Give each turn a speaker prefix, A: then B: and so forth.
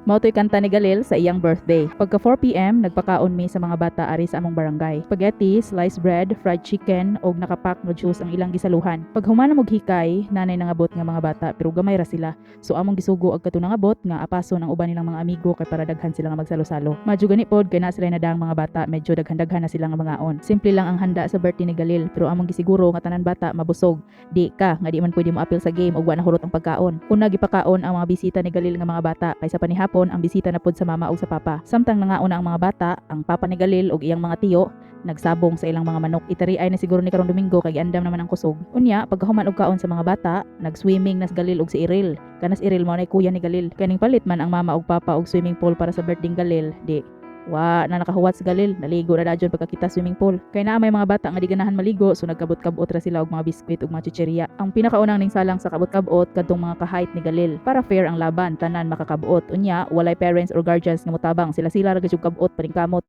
A: Mautoy kanta ni Galil sa iyang birthday. Pagka 4 PM, nagpakaon mi sa mga bata ari sa among barangay. Spaghetti, sliced bread, fried chicken, og nakapack no juice ang ilang gisaluhan. Pag humana mog hikay, nanay nangabot nga mga bata pero gamay ra sila. So among gisugo ag kato nangabot nga apason ang uban nilang mga amigo kay para daghan sila nga magsalo-salo. Madyo gani pod kay na sila nadang mga bata, medyo daghan-daghan na sila nga mangaon. Simple lang ang handa sa birthday ni Galil pero among gisiguro nga tanan bata mabusog. Di ka nga di man pwede mo apil sa game og wa nahurot ang pagkaon. Una gipakaon ang mga bisita ni Galil nga mga bata kaysa panihapon ang bisita na pod sa mama o sa papa. Samtang nangauna ang mga bata, ang papa ni Galil og iyang mga tiyo nagsabong sa ilang mga manok. Itariay na siguro ni karong Domingo kay giandam naman ang kusog. Unya, pagkahuman og kaon sa mga bata, nag-swimming nas Galil og si Iril. Kanas Iril mao nay kuya ni Galil. Kaning palit man ang mama og papa og swimming pool para sa birthday ni Galil. Di wa na nakahuwat sa Galil, naligo na dadyon pagkakita swimming pool. Kay naa may mga bata nga di ganahan maligo, so nagkabot-kabot ra sila og mga biskwit ug mga chicheria. Ang pinakaunang ning salang sa kabot-kabot kadtong mga kahayt ni Galil. Para fair ang laban, tanan makakabot. Unya, walay parents or guardians nga motabang, sila ra gyud kabot paring kamot.